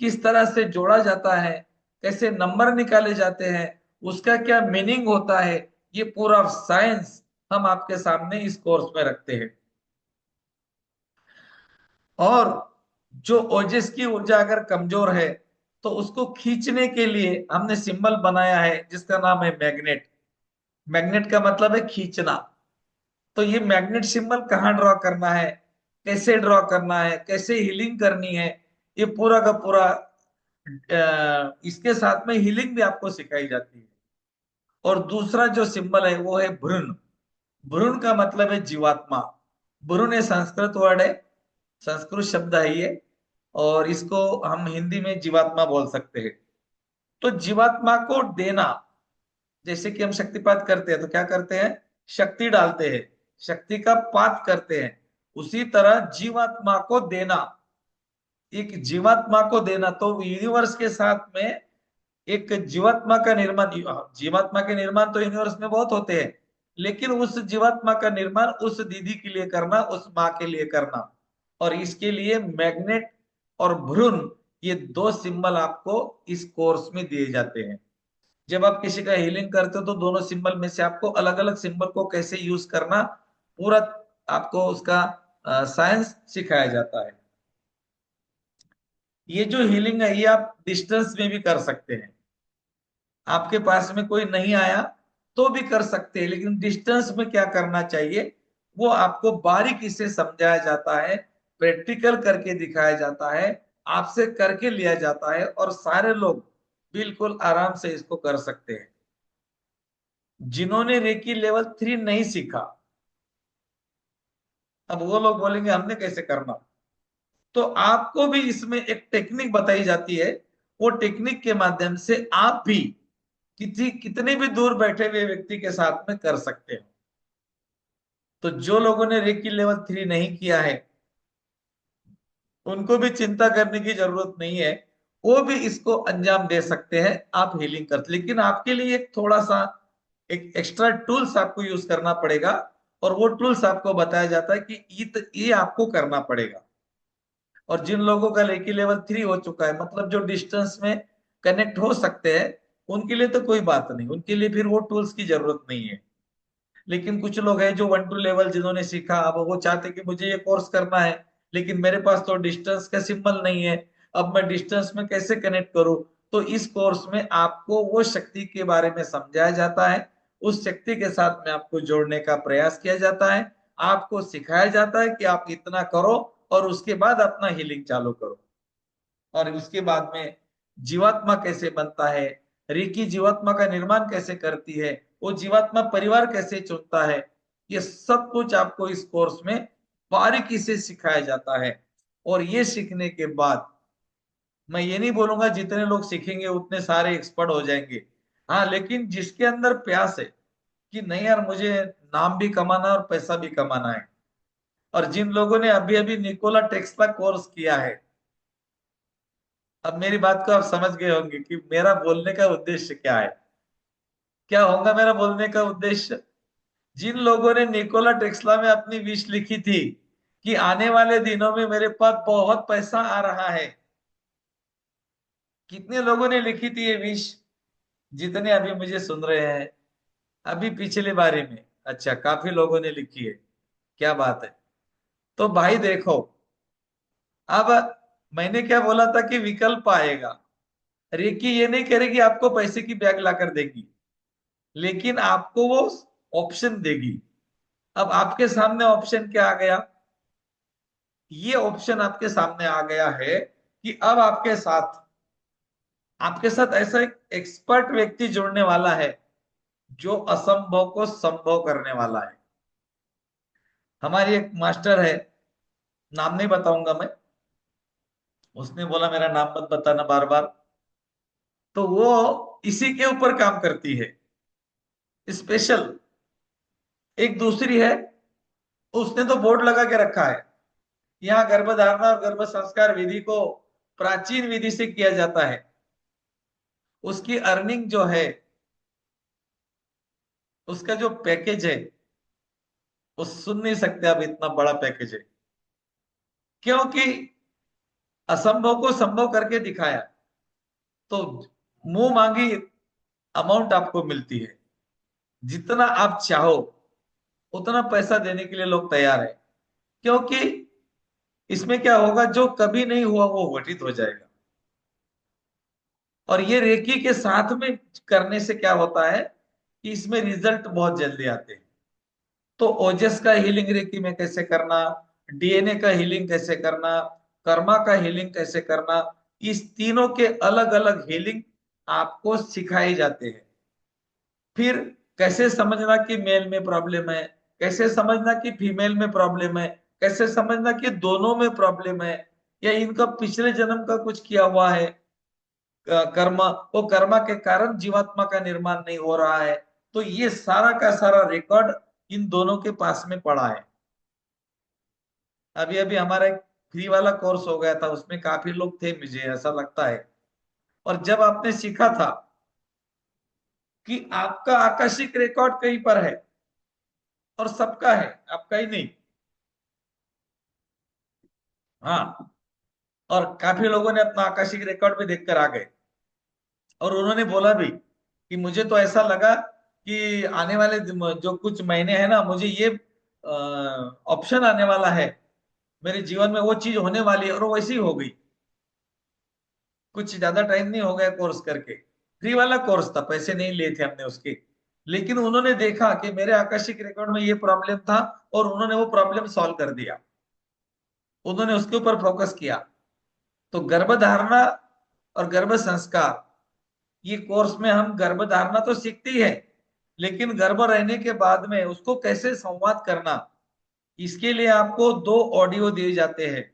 A: किस तरह से जोड़ा जाता है, कैसे नंबर निकाले जाते हैं, उसका क्या मीनिंग होता है, ये पूरा साइंस हम आपके सामने इस कोर्स में रखते हैं। और जो ओजस की ऊर्जा अगर कमजोर है, तो उसको खींचने के लिए हमने सिंबल बनाया है जिसका नाम है मैग्नेट। मैग्नेट का मतलब है खींचना। तो ये मैग्नेट सिंबल कहाँ ड्रॉ करना है, कैसे ड्रॉ करना है, कैसे हीलिंग करनी है, ये पूरा का पूरा इसके साथ में हीलिंग भी आपको सिखाई जाती है। और दूसरा जो सिंबल है वो है भ्रूण। भ्रूण का मतलब है जीवात्मा। भ्रूण ये संस्कृत वर्ड है, संस्कृत शब्द है ये, और इसको हम हिंदी में जीवात्मा बोल सकते हैं। तो जीवात्मा को देना, जैसे कि हम शक्तिपात करते हैं तो क्या करते हैं, शक्ति डालते हैं, शक्ति का पात करते हैं। उसी तरह जीवात्मा को देना, एक जीवात्मा को देना, तो यूनिवर्स के साथ में एक जीवात्मा का निर्माण, जीवात्मा के निर्माण तो यूनिवर्स में बहुत होते हैं, लेकिन उस जीवात्मा का निर्माण उस दीदी के लिए करना, उस माँ के लिए करना। और इसके लिए मैग्नेट और भ्रूण, ये दो सिंबल आपको इस कोर्स में दिए जाते हैं। जब आप किसी का हीलिंग करते हो तो दोनों सिंबल में से आपको अलग अलग सिंबल को कैसे यूज करना, पूरा आपको उसका साइंस सिखाया जाता है। ये जो हीलिंग है ये आप डिस्टेंस में भी कर सकते हैं। आपके पास में कोई नहीं आया तो भी कर सकते हैं, लेकिन डिस्टेंस में क्या करना चाहिए वो आपको बारीकी से समझाया जाता है, प्रैक्टिकल करके दिखाया जाता है, आपसे करके लिया जाता है, और सारे लोग बिल्कुल आराम से इसको कर सकते हैं। जिन्होंने रेकी लेवल 3 नहीं सीखा, अब वो लोग बोलेंगे हमने कैसे करना, तो आपको भी इसमें एक टेक्निक बताई जाती है। वो टेक्निक के माध्यम से आप भी किसी कितने भी दूर बैठे हुए व्यक्ति के साथ में कर सकते हो। तो जो लोगों ने रेकी लेवल 3 नहीं किया है उनको भी चिंता करने की जरूरत नहीं है, वो भी इसको अंजाम दे सकते हैं। आप हीलिंग कर, लेकिन आपके लिए एक थोड़ा सा एक एक्स्ट्रा टूल्स आपको यूज करना पड़ेगा, और वो टूल्स आपको बताया जाता है कि ये आपको करना पड़ेगा। और जिन लोगों का रेकी लेवल 3 हो चुका है, मतलब जो डिस्टेंस में कनेक्ट हो सकते हैं, उनके लिए तो कोई बात नहीं, उनके लिए फिर वो टूल्स की जरूरत नहीं है। लेकिन कुछ लोग हैं जो 1 2 लेवल जिन्होंने सीखा, अब वो चाहते कि मुझे ये कोर्स करना है, लेकिन मेरे पास तो डिस्टेंस का सिंबल नहीं है, अब मैं डिस्टेंस में कैसे कनेक्ट करूं। तो इस कोर्स में आपको वो शक्ति के बारे में समझाया जाता है, उस शक्ति के साथ में आपको जोड़ने का प्रयास किया जाता है, आपको सिखाया जाता है कि आप इतना करो और उसके बाद अपना हीलिंग चालू करो। और उसके बाद में जीवात्मा कैसे बनता है, रेकी जीवात्मा का निर्माण कैसे करती है, वो जीवात्मा परिवार कैसे चुनता है, ये सब कुछ आपको इस कोर्स में बारीकी से सिखाया जाता है। और ये सीखने के बाद, मैं ये नहीं बोलूंगा जितने लोग सीखेंगे उतने सारे एक्सपर्ट हो जाएंगे, हाँ, लेकिन जिसके अंदर प्यास है कि नहीं यार मुझे नाम भी कमाना है और पैसा भी कमाना है, और जिन लोगों ने अभी अभी निकोला टेस्ला कोर्स किया है, अब मेरी बात को आप समझ गए होंगे कि मेरा बोलने का उद्देश्य क्या है, क्या होगा मेरा बोलने का उद्देश्य। जिन लोगों ने निकोला टेस्ला में अपनी विश लिखी थी कि आने वाले दिनों में मेरे पास बहुत पैसा आ रहा है, कितने लोगों ने लिखी थी ये विश, जितने अभी मुझे सुन रहे हैं, अभी पिछले बारे में, अच्छा काफी लोगों ने लिखी है, क्या बात है। तो भाई देखो, अब मैंने क्या बोला था कि विकल्प आएगा, रेकी ये नहीं करेगी आपको पैसे की बैग लाकर देगी, लेकिन आपको वो ऑप्शन देगी। अब आपके सामने ऑप्शन क्या आ गया? ये ऑप्शन आपके सामने आ गया है कि अब आपके साथ ऐसा एक एक्सपर्ट व्यक्ति जुड़ने वाला है जो असंभव को संभव करने वाला है। हमारी एक मास्टर है, नाम नहीं बताऊंगा मैं, उसने बोला मेरा नाम मत बताना बार बार। तो वो इसी के ऊपर काम करती है स्पेशल। एक दूसरी है, उसने तो बोर्ड लगा के रखा है, यहाँ गर्भधारणा और गर्भ संस्कार विधि को प्राचीन विधि से किया जाता है। उसकी अर्निंग जो है, उसका जो पैकेज है, वो सुन नहीं सकते आप, इतना बड़ा पैकेज है। क्योंकि असंभव को संभव करके दिखाया, तो मुंह मांगी अमाउंट आपको मिलती है। जितना आप चाहो उतना पैसा देने के लिए लोग तैयार है। क्योंकि इसमें क्या होगा, जो कभी नहीं हुआ वो घटित हो जाएगा। और ये रेकी के साथ में करने से क्या होता है कि इसमें रिजल्ट बहुत जल्दी आते हैं। तो ओजस का हीलिंग रेकी में कैसे करना, डीएनए का हीलिंग कैसे करना, कर्मा का हीलिंग कैसे करना, इस तीनों के अलग अलग हीलिंग आपको सिखाए जाते हैं। फिर कैसे समझना कि मेल में प्रॉब्लम है, कैसे समझना कि फीमेल में प्रॉब्लम है, कैसे समझना कि दोनों में प्रॉब्लम है, या इनका पिछले जन्म का कुछ किया हुआ है कर्म, वो कर्मा के कारण जीवात्मा का निर्माण नहीं हो रहा है। तो ये सारा का सारा रिकॉर्ड इन दोनों के पास में पड़ा है। अभी अभी हमारा एक फ्री वाला कोर्स हो गया था, उसमें काफी लोग थे, मुझे ऐसा लगता है। और जब आपने सीखा था कि आपका आकस्मिक रिकॉर्ड कहीं पर है और सबका है, आपका ही नहीं। हाँ, और काफी लोगों ने अपना आकस्मिक रिकॉर्ड भी देखकर आ गए, और उन्होंने बोला भी कि मुझे तो ऐसा लगा कि आने वाले जो कुछ महीने हैं ना, मुझे ये ऑप्शन आने वाला है, मेरे जीवन में वो चीज होने वाली है, और वो वैसी ही हो गई। कुछ ज्यादा टाइम नहीं हो गया कोर्स करके, फ्री वाला कोर्स था, पैसे नहीं लिए थे हमने उसके। लेकिन उन्होंने देखा कि मेरे आकस्मिक रिकॉर्ड में ये प्रॉब्लम था, और उन्होंने वो प्रॉब्लम सॉल्व कर दिया, उन्होंने उसके ऊपर फोकस किया। तो गर्भधारणा और गर्भ संस्कार, ये कोर्स में हम गर्भधारणा तो सीखते ही है, लेकिन गर्भ रहने के बाद में उसको कैसे संवाद करना, इसके लिए आपको 2 ऑडियो दिए जाते हैं,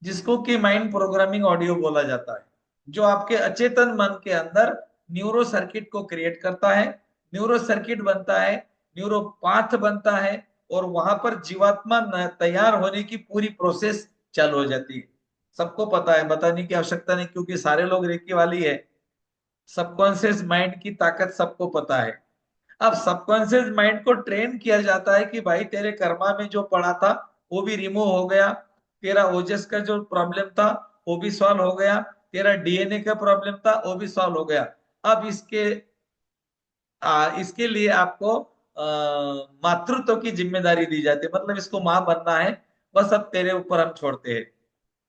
A: जिसको कि माइंड प्रोग्रामिंग ऑडियो बोला जाता है, जो आपके अचेतन मन के अंदर न्यूरो सर्किट को क्रिएट करता है। न्यूरो सर्किट बनता है, न्यूरो पाथ बनता है, और वहां पर जीवात्मा तैयार होने की पूरी प्रोसेस चालू हो जाती है। सबको पता है, बताने की आवश्यकता नहीं, क्योंकि सारे लोग रेकी वाली है। सबकॉन्शियस माइंड की ताकत सबको पता है। अब सबकॉन्शियस माइंड को ट्रेन किया जाता है कि भाई तेरे कर्मा में जो पड़ा था वो भी रिमूव हो गया, तेरा ओजस का जो प्रॉब्लम था वो भी सॉल्व हो गया, तेरा डीएनए का प्रॉब्लम था वो भी सॉल्व हो गया। अब इसके लिए आपको मातृत्व की जिम्मेदारी दी जाती है, मतलब इसको माँ बनना है, बस अब तेरे ऊपर हम छोड़ते हैं।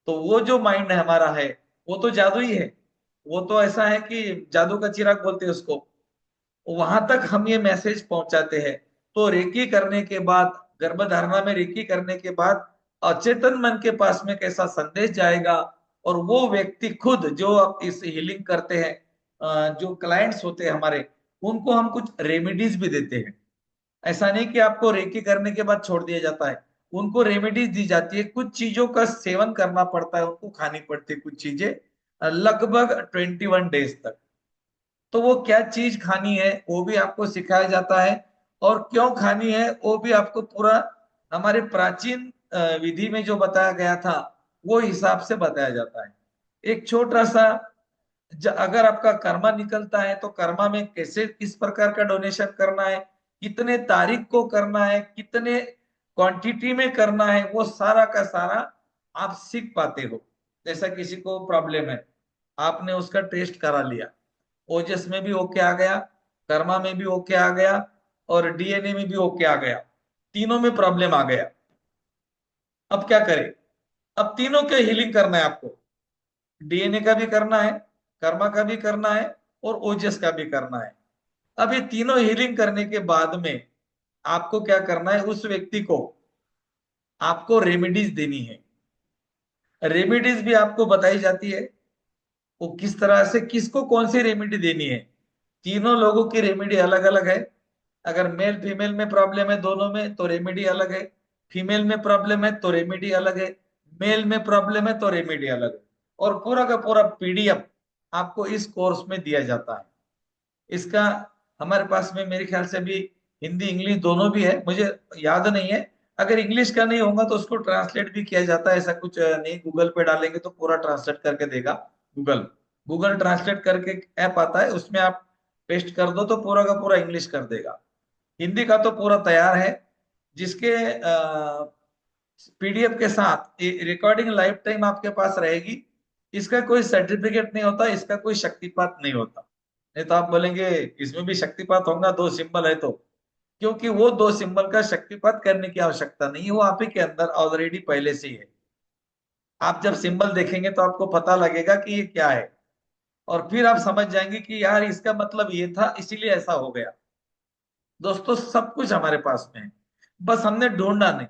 A: तो वो जो माइंड है हमारा है, वो तो जादू ही है। वो तो ऐसा है कि जादू का चिराग बोलते हैं उसको। वहां तक हम ये मैसेज पहुंचाते हैं। तो रेकी करने के बाद, गर्भधारणा में रेकी करने के बाद अचेतन मन के पास में कैसा संदेश जाएगा, और वो व्यक्ति खुद जो अब इस हीलिंग करते हैं, जो क्लाइंट्स होते हैं हमारे, उनको हम कुछ रेमेडीज भी देते हैं। ऐसा नहीं कि आपको रेकी करने के बाद छोड़ दिया जाता है, उनको रेमेडीज दी जाती है, कुछ चीजों का सेवन करना पड़ता है, उनको खानी पड़ती है कुछ चीजें, लगभग 21 डेज तक। तो वो क्या चीज खानी है वो भी आपको सिखाया जाता है, और क्यों खानी है वो भी आपको पूरा हमारे प्राचीन विधि में जो बताया गया था वो हिसाब से बताया जाता है। एक छोटा सा, अगर आपका कर्मा निकलता है तो कर्मा में कैसे किस प्रकार का डोनेशन करना है, कितने तारीख को करना है, कितने क्वांटिटी में करना है, वो सारा का सारा आप सीख पाते हो। जैसा किसी को प्रॉब्लम है, आपने उसका टेस्ट करा लिया, ओजस में भी ओके आ गया, कर्मा में भी ओके आ गया, और डीएनए में भी ओके आ गया, तीनों में प्रॉब्लम आ गया। अब क्या करें? अब तीनों के हीलिंग करना है आपको, डीएनए का भी करना है, कर्मा का भी करना है और ओजस का भी करना है। अब ये तीनों हीलिंग करने के बाद में आपको क्या करना है, उस व्यक्ति को आपको रेमेडीज देनी है। रेमेडीज भी आपको बताई जाती है, वो किस तरह से किसको कौन सी रेमेडी देनी है। तीनों लोगों की रेमेडी अलग अलग है। अगर मेल फीमेल में प्रॉब्लम है दोनों में तो रेमेडी अलग है, फीमेल में प्रॉब्लम है तो रेमेडी अलग है, मेल में प्रॉब्लम है तो रेमेडी अलग है। और पूरा का पूरा पीडीएफ आपको इस कोर्स में दिया जाता है। इसका हमारे पास में मेरे ख्याल से अभी हिंदी इंग्लिश दोनों भी है, मुझे याद नहीं है। अगर इंग्लिश का नहीं होगा तो उसको ट्रांसलेट भी किया जाता है, ऐसा कुछ नहीं। गूगल पे डालेंगे तो पूरा ट्रांसलेट करके देगा गूगल। गूगल ट्रांसलेट करके ऐप आता है, उसमें आप पेस्ट कर दो तो पूरा का पूरा इंग्लिश कर देगा। हिंदी का तो पूरा तैयार है, जिसके पीडीएफ के साथ रिकॉर्डिंग लाइफ टाइम आपके पास रहेगी। इसका कोई सर्टिफिकेट नहीं होता, इसका कोई शक्तिपात नहीं होता। नहीं तो आप बोलेंगे इसमें भी शक्तिपात होगा, दो सिंबल है तो। क्योंकि वो दो सिंबल का शक्तिपात करने की आवश्यकता नहीं है, वो आप ही के अंदर ऑलरेडी पहले से ही है। आप जब सिंबल देखेंगे तो आपको पता लगेगा कि ये क्या है, और फिर आप समझ जाएंगे कि यार इसका मतलब ये था इसीलिए ऐसा हो गया। दोस्तों सब कुछ हमारे पास में है, बस हमने ढूंढा नहीं।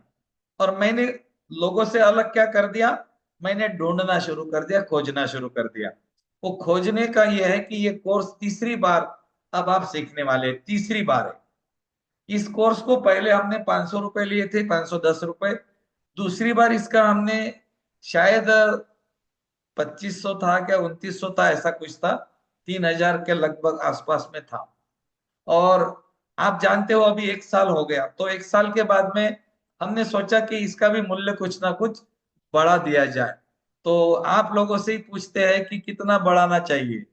A: और मैंने लोगों से अलग क्या कर दिया, मैंने ढूंढना शुरू कर दिया, खोजना शुरू कर दिया। वो खोजने का ये है कि ये कोर्स तीसरी बार अब आप सीखने वाले हैं, तीसरी बार है। इस कोर्स को पहले हमने 500 रुपए लिए थे, 510 रुपए। दूसरी बार इसका हमने शायद 2500 था क्या 2900 था, ऐसा कुछ था। 3000 के लगभग आसपास में था। और आप जानते हो अभी 1 साल हो गया, तो 1 साल के बाद में हमने सोचा कि इसका भी मूल्य कुछ ना कुछ बढ़ा दिया जाए। तो आप लोगों से ही पूछते हैं कि कितना बढ़ाना चाहिए,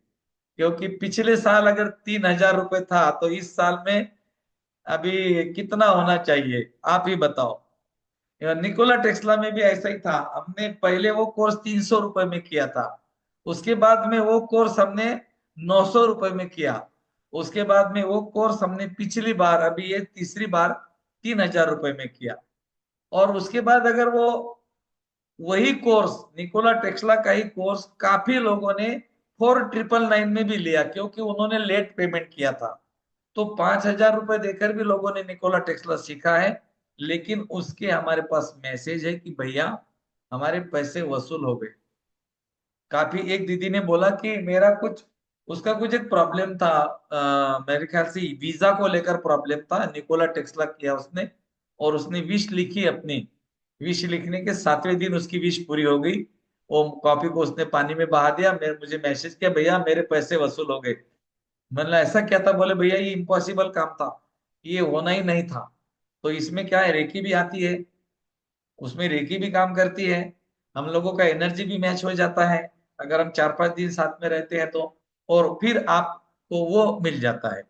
A: क्योंकि पिछले साल अगर 3000 रुपये था तो इस साल में अभी कितना होना चाहिए, आप ही बताओ। निकोला टेस्ला में भी ऐसा ही था, हमने पहले वो कोर्स 300 रुपए में किया था। उसके बाद में वो कोर्स हमने 900 रुपए में किया। उसके बाद में वो कोर्स हमने पिछली बार, अभी ये तीसरी बार, 3000 रुपए में किया। और उसके बाद अगर वो वही कोर्स निकोला टेस्ला का ही कोर्स काफी लोगों ने 4999 में भी लिया, क्योंकि उन्होंने लेट पेमेंट किया था। तो 5000 रुपए देकर भी लोगों ने निकोला टेस्ला सीखा है। लेकिन उसके हमारे पास मैसेज है कि भैया हमारे पैसे वसूल हो गए। काफी एक दीदी ने बोला कि मेरा कुछ उसका कुछ एक प्रॉब्लम था, मेरे ख्याल से वीजा को लेकर प्रॉब्लम था। निकोला टेस्ला किया उसने, और उसने विश लिखी अपनी। विश लिखने के 7वें दिन उसकी विश पूरी हो गई। वो कॉपी को उसने पानी में बहा दिया, मुझे मैसेज किया भैया मेरे पैसे वसूल हो गए। मैंने ऐसा क्या था, बोले भैया ये इम्पॉसिबल काम था, ये होना ही नहीं था। तो इसमें क्या है, रेकी भी आती है, उसमें रेकी भी काम करती है। हम लोगों का एनर्जी भी मैच हो जाता है अगर हम 4-5 दिन साथ में रहते हैं तो। और फिर आपको वो मिल जाता है।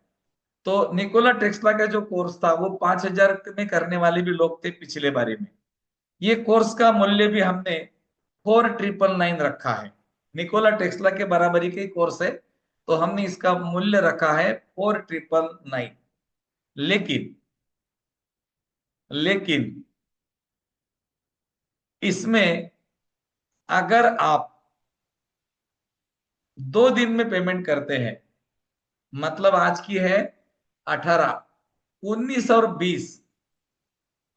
A: तो निकोला टेस्ला का जो कोर्स था वो 5000 में करने वाले भी लोग थे पिछले बारे में। ये कोर्स का मूल्य भी हमने 4999 रखा है। निकोला टेस्ला के बराबरी के कोर्स है, तो हमने इसका मूल्य रखा है 4999। लेकिन लेकिन इसमें अगर आप 2 दिन में पेमेंट करते हैं, मतलब आज की है 18, 19 और 20,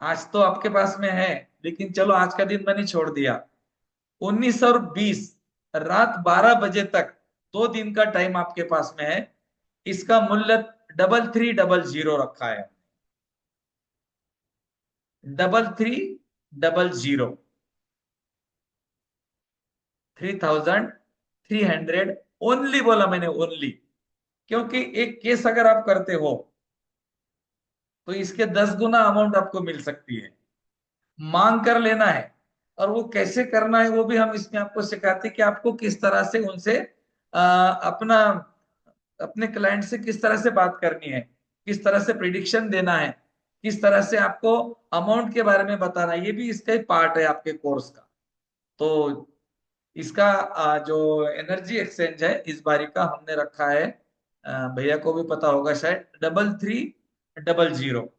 A: आज तो आपके पास में है, लेकिन चलो आज का दिन मैंने छोड़ दिया। 19 और 20 रात 12 बजे तक 2 दिन का टाइम आपके पास में है। इसका मूल्य 3300 रखा है। 3300, 3300 ओनली बोला मैंने, ओनली। क्योंकि एक केस अगर आप करते हो तो इसके 10 गुना अमाउंट आपको मिल सकती है। मांग कर लेना है, और वो कैसे करना है वो भी हम इसमें आपको सिखाते हैं कि आपको किस तरह से उनसे अपना अपने क्लाइंट से किस तरह से बात करनी है, किस तरह से प्रिडिक्शन देना है, किस तरह से आपको अमाउंट के बारे में बताना है। ये भी इसका एक पार्ट है आपके कोर्स का। तो इसका जो एनर्जी एक्सचेंज है इस बारी का हमने रखा है, भैया को भी पता होगा शायद, 3300।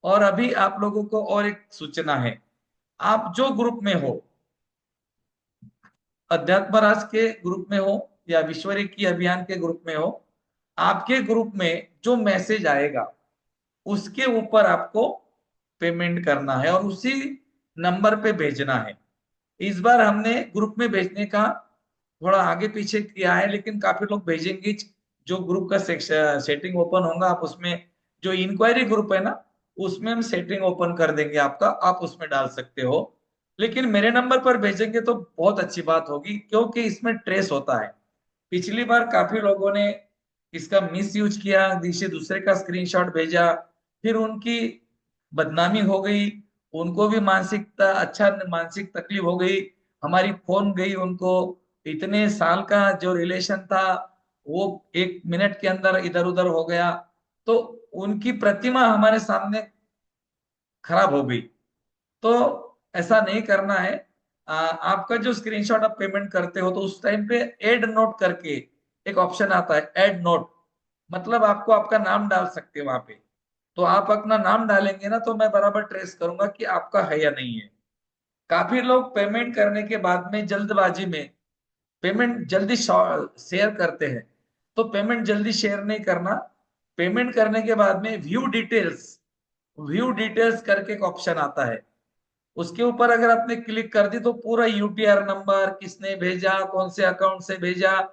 A: और अभी आप लोगों को और एक सूचना है, आप जो ग्रुप में हो, अध्यात्म राज के ग्रुप में हो या विश्व रेकी अभियान के ग्रुप में हो, आपके ग्रुप में जो मैसेज आएगा उसके ऊपर आपको पेमेंट करना है और उसी नंबर पे भेजना है। इस बार हमने ग्रुप में भेजने का थोड़ा आगे पीछे किया है, लेकिन काफी लोग भेजेंगे। जो ग्रुप का सेटिंग ओपन होगा, आप उसमें जो इंक्वायरी ग्रुप है ना, उसमें हम सेटिंग ओपन कर देंगे आपका, आप उसमें डाल सकते हो। लेकिन मेरे नंबर पर भेजेंगे तो बहुत अच्छी बात होगी, क्योंकि इसमें ट्रेस होता है। पिछली बार काफी लोगों ने इसका मिस यूज किया, किसी दूसरे का स्क्रीनशॉट भेजा, फिर उनकी बदनामी हो गई, उनको भी मानसिक तकलीफ हो गई, हमारी फोन गई उनको। इतने साल का जो रिलेशन था वो 1 मिनट के अंदर इधर उधर हो गया। तो उनकी प्रतिमा हमारे सामने खराब हो गई। तो ऐसा नहीं करना है। आपका जो स्क्रीनशॉट आप पेमेंट करते हो तो उस टाइम पे एड नोट करके एक ऑप्शन आता है, एड नोट, मतलब आपको आपका नाम डाल सकते हैं वहां पे। तो आप अपना नाम डालेंगे ना, तो मैं बराबर ट्रेस करूंगा कि आपका है या नहीं है। काफी लोग पेमेंट करने के बाद में जल्दबाजी में पेमेंट जल्दी शेयर करते हैं। तो पेमेंट जल्दी शेयर नहीं करना। पेमेंट करने के बाद में व्यू डिटेल्स करके एक ऑप्शन आता है, उसके ऊपर अगर आपने क्लिक कर दी तो पूरा यूटीआर नंबर, किसने भेजा, कौन से अकाउंट से भेजा,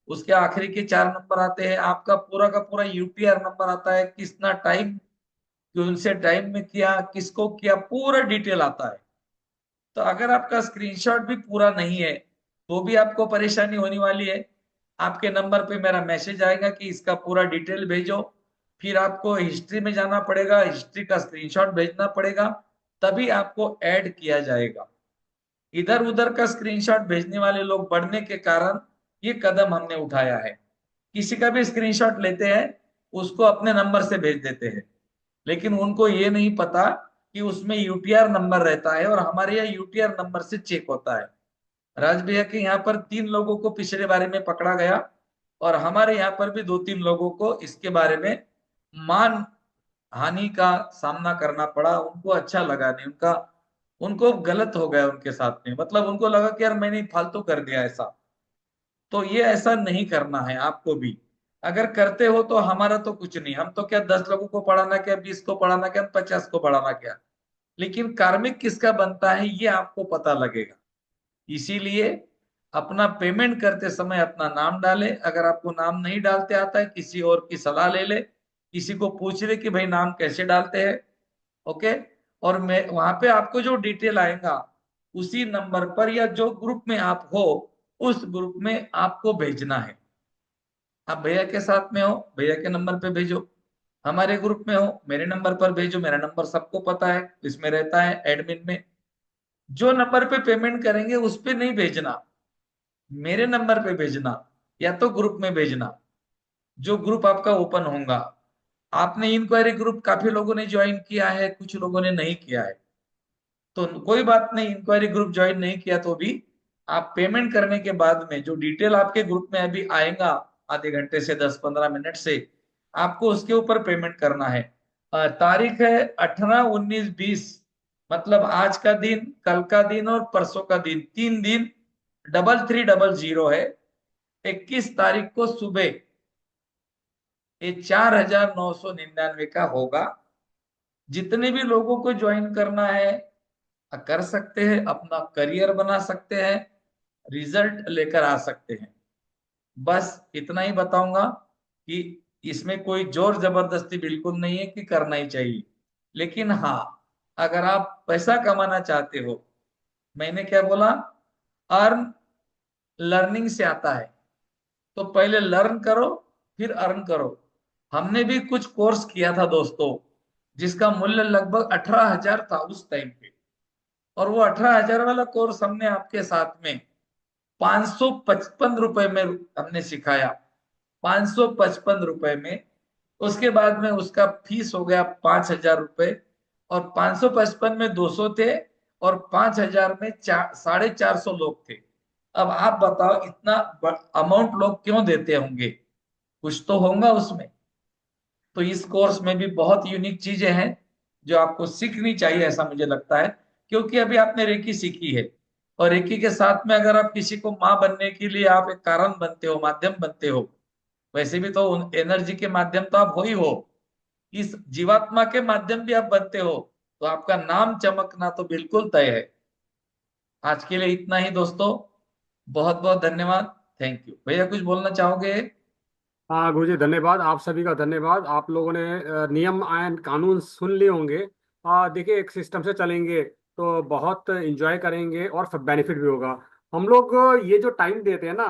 A: उसके आखिरी के 4 नंबर आते हैं, आपका पूरा का पूरा यूटीआर नंबर आता है, कितना टाइम, कौन से टाइम में किया, किसको किया, पूरा डिटेल आता है। तो अगर आपका स्क्रीनशॉट भी पूरा नहीं है तो भी आपको परेशानी होने वाली है। आपके नंबर पे मेरा मैसेज आएगा कि इसका पूरा डिटेल भेजो, फिर आपको हिस्ट्री में जाना पड़ेगा, हिस्ट्री का स्क्रीनशॉट भेजना पड़ेगा, तभी आपको ऐड किया जाएगा। इधर उधर का स्क्रीनशॉट भेजने वाले लोग बढ़ने के कारण ये कदम हमने उठाया है। किसी का भी स्क्रीनशॉट लेते हैं, उसको अपने नंबर से भेज देते हैं, लेकिन उनको ये नहीं पता कि उसमें यूटीआर नंबर रहता है और हमारे यहाँ यूटीआर नंबर से चेक होता है। राज भैया के यहाँ पर 3 लोगों को पिछले बारे में पकड़ा गया, और हमारे यहाँ पर भी 2-3 लोगों को इसके बारे में मान हानि का सामना करना पड़ा। उनको अच्छा लगा नहीं, उनका उनको गलत हो गया उनके साथ में, मतलब उनको लगा कि यार मैंने फालतू कर दिया ऐसा। तो ये ऐसा नहीं करना है आपको भी। अगर करते हो तो हमारा तो कुछ नहीं, हम तो क्या 10 लोगों को पढ़ाना, क्या 20 को पढ़ाना, क्या 50 को पढ़ाना क्या, लेकिन कार्मिक किसका बनता है ये आपको पता लगेगा। इसीलिए अपना पेमेंट करते समय अपना नाम डाले, अगर आपको नाम नहीं डालते आता है किसी और की सलाह ले ले, किसी को पूछ ले कि भाई नाम कैसे डालते हैं। ओके। और मैं वहां पे आपको जो डिटेल आएगा उसी नंबर पर, या जो ग्रुप में आप हो उस ग्रुप में आपको भेजना है। आप भैया के साथ में हो, भैया के नंबर पे भेजो, हमारे ग्रुप में हो मेरे नंबर पर भेजो, मेरा नंबर सबको पता है, इसमें रहता है एडमिन में। जो नंबर पे पेमेंट करेंगे उस पे नहीं भेजना, मेरे नंबर पे भेजना, या तो ग्रुप में भेजना, जो ग्रुप आपका ओपन होगा। आपने इंक्वायरी ग्रुप काफी लोगों ने ज्वाइन किया है, कुछ लोगों ने नहीं किया है, तो कोई बात नहीं, इंक्वायरी ग्रुप ज्वाइन नहीं किया तो भी आप पेमेंट करने के बाद में जो डिटेल आपके ग्रुप में अभी आएगा आधे घंटे से 10-15 मिनट से, आपको उसके ऊपर पेमेंट करना है। तारीख है 18, 19, 20, मतलब आज का दिन, कल का दिन और परसों का दिन, 3 दिन 3300 है। 21 तारीख को सुबह ये 4999 का होगा। जितने भी लोगों को ज्वाइन करना है कर सकते हैं, अपना करियर बना सकते हैं, रिजल्ट लेकर आ सकते हैं। बस इतना ही बताऊंगा कि इसमें कोई जोर जबरदस्ती बिल्कुल नहीं है कि करना ही चाहिए। लेकिन हाँ, अगर आप पैसा कमाना चाहते हो, मैंने क्या बोला, अर्न लर्निंग से आता है, तो पहले लर्न करो फिर अर्न करो। हमने भी कुछ कोर्स किया था दोस्तों, जिसका मूल्य लगभग 18,000 था उस टाइम पे, और वो 18,000 वाला कोर्स हमने आपके साथ में 555 रुपए में हमने सिखाया, 555 रुपए में। उसके बाद में उसका फीस हो गया 5,000 रुपए, और 555 में 200 थे, और 5,000 में 450 लोग थे। अब आप बताओ इतना अमाउंट लोग क्यों देते होंगे, कुछ तो होगा उसमें। तो इस कोर्स में भी बहुत यूनिक चीजें हैं जो आपको सीखनी चाहिए, ऐसा मुझे लगता है, क्योंकि अभी आपने रेकी सीखी है, और एक ही के साथ में अगर आप किसी को माँ बनने के लिए आप एक कारण बनते हो, माध्यम बनते हो, वैसे भी तो एनर्जी के माध्यम तो आप हो ही हो, इस जीवात्मा के माध्यम भी आप बनते हो, तो आपका नाम चमकना तो बिल्कुल तय है। आज के लिए इतना ही दोस्तों, बहुत बहुत धन्यवाद। थैंक यू भैया, कुछ बोलना चाहोगे?
B: हाँ गुरु जी, धन्यवाद। आप सभी का धन्यवाद। आप लोगों ने नियम आयन कानून सुन लिए होंगे। देखिए, एक सिस्टम से चलेंगे तो बहुत इंजॉय करेंगे और बेनिफिट भी होगा। हम लोग ये जो टाइम देते हैं ना,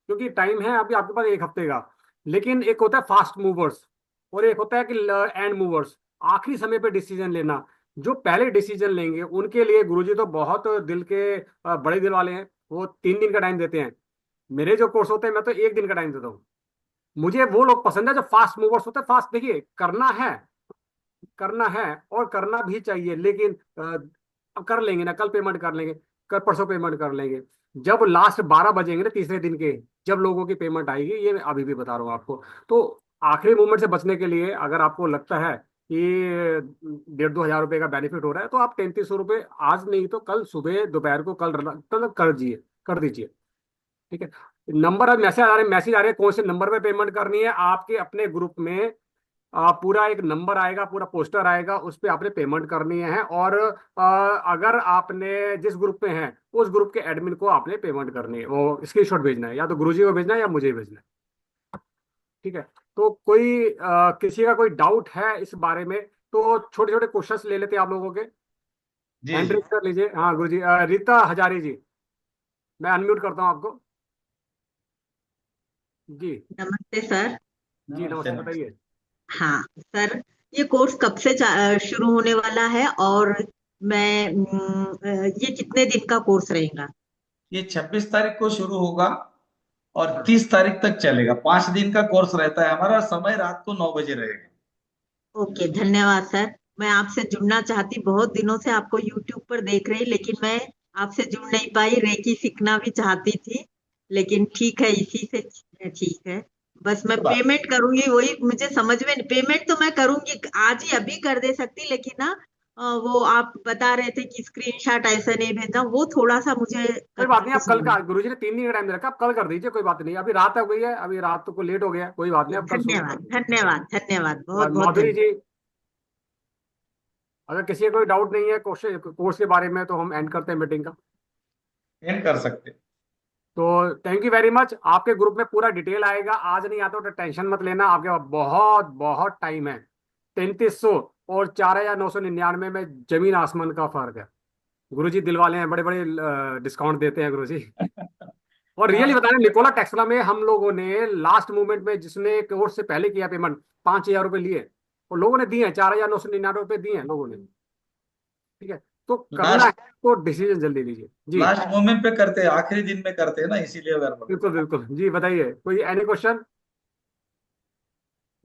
B: क्योंकि टाइम है अभी आपके पास एक हफ्ते का, लेकिन एक होता है फास्ट मूवर्स और एक होता है कि एंड मूवर्स, आखिरी समय पे डिसीजन लेना। जो पहले डिसीजन लेंगे उनके लिए गुरुजी तो बहुत दिल के बड़े दिल वाले हैं। वो 3 दिन का टाइम देते हैं। मेरे जो कोर्स होते हैं मैं तो 1 दिन का टाइम देता हूँ। मुझे वो लोग पसंद है जो फास्ट मूवर्स होते हैं। फास्ट, देखिए, करना है, करना है और करना भी चाहिए, लेकिन अब कर लेंगे ना, कल पेमेंट कर लेंगे, कल परसों पेमेंट कर लेंगे। जब लास्ट 12 बजेंगे ना तीसरे दिन के, जब लोगों की पेमेंट आएगी, ये मैं अभी भी बता रहा हूँ आपको। तो आखिरी मूवमेंट से बचने के लिए अगर आपको लगता है कि 1,500-2,000 रुपये का बेनिफिट हो रहा है, तो आप 3,300 रुपये आज नहीं तो कल सुबह दोपहर को कल कर दीजिए, कर दीजिए। ठीक है। नंबर, अब मैसेज आ रहे हैं कौन से नंबर पे पेमेंट करनी है। आपके अपने ग्रुप में पूरा एक नंबर आएगा, पूरा पोस्टर आएगा, उस पे आपने पेमेंट करनी है। और अगर आपने जिस ग्रुप में है उस ग्रुप के एडमिन को आपने पेमेंट करनी है, वो स्क्रीनशॉट भेजना है, या तो गुरुजी को भेजना है या मुझे भेजना है। ठीक है। तो कोई किसी का कोई डाउट है इस बारे में, तो छोटे छोटे क्वेश्चंस ले लेते हैं आप लोगों के।
A: जी
B: हैंड
A: जी।
B: रेज कर लीजिए। हाँ गुरुजी, रीता हजारी जी, मैं अनम्यूट करता हूँ आपको। जी।
C: नमस्ते सर।
B: जी
A: नमस्ते
B: नमस्ते,
A: नमस्ते।
B: बताइए।
C: हाँ सर, ये कोर्स कब से शुरू होने वाला है, और मैं ये कितने दिन का कोर्स रहेगा?
A: ये 26 तारीख को शुरू होगा और 30 तारीख तक चलेगा। 5 दिन का कोर्स रहता है हमारा, समय रात को 9 बजे रहेगा।
C: ओके, धन्यवाद सर। मैं आपसे जुड़ना चाहती, बहुत दिनों से आपको यूट्यूब पर देख रही, लेकिन मैं आपसे जुड़ नहीं पाई। रेकी सीखना भी चाहती थी, लेकिन ठीक है, इसी से ठीक है। बस मैं
A: कोई बात
C: पेमेंट करूंगी, वही मुझे समझ में नहीं। पेमेंट तो मैं करूंगी आज ही, अभी कर दे सकती, लेकिन ना वो आप बता रहे थे कि स्क्रीनशॉट ऐसा नहीं भेजना, वो थोड़ा सा मुझे
B: कोई बात नहीं, आप
C: कंफ्यूज
B: कल का,
C: हुई।
B: गुरुजी ने 3 दिन का टाइम दे रखा, आप कल कर दीजिए, कोई बात नहीं। अभी रात हो गई है, अभी रात को लेट हो गया है, कोई बात नहीं, आप कल सुबह कर
C: धन्यवाद
B: दीजिए।
C: धन्यवाद धन्यवाद, बहुत बहुत
B: माधुरी
C: धन्यवाद।
B: जी, अगर किसी का कोई डाउट नहीं है कोर्स के बारे में, तो हम एंड करते हैं मीटिंग का।
A: एंड कर सकते।
B: तो थैंक यू वेरी मच। आपके ग्रुप में पूरा डिटेल आएगा। आज नहीं आता तो टेंशन मत लेना, आपके पास बहुत बहुत टाइम है। 3,300 और 4,999 में जमीन आसमान का फर्क है। गुरुजी दिल वाले हैं, बड़े बड़े डिस्काउंट देते हैं गुरुजी। और रियली
A: हाँ,
B: बताना, निकोला टेस्ला में हम लोगों ने लास्ट मोमेंट में, जिसने कोर्स से पहले किया पेमेंट, 5,000 रुपये लिए और लोगों ने दिए हैं, 4,999 रुपये दिए हैं लोगों ने। ठीक है। तो करना है
A: लास्ट
B: तो डिसीजन जल्दी लीजिए जी।
A: लास्ट मोमेंट पे करते हैं, आखिरी दिन में करते हैं ना, इसीलिए गड़बड़ हो
B: बिल्कुल
A: गया।
B: बिल्कुल जी, बताइए, कोई एनी क्वेश्चन?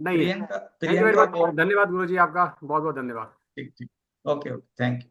B: नहीं है।
A: Priyanka,
B: thank you very
A: Priyanka को।
B: मच, धन्यवाद गुरु जी, आपका बहुत बहुत धन्यवाद।
A: ठीक ठीक। Okay okay, thank you.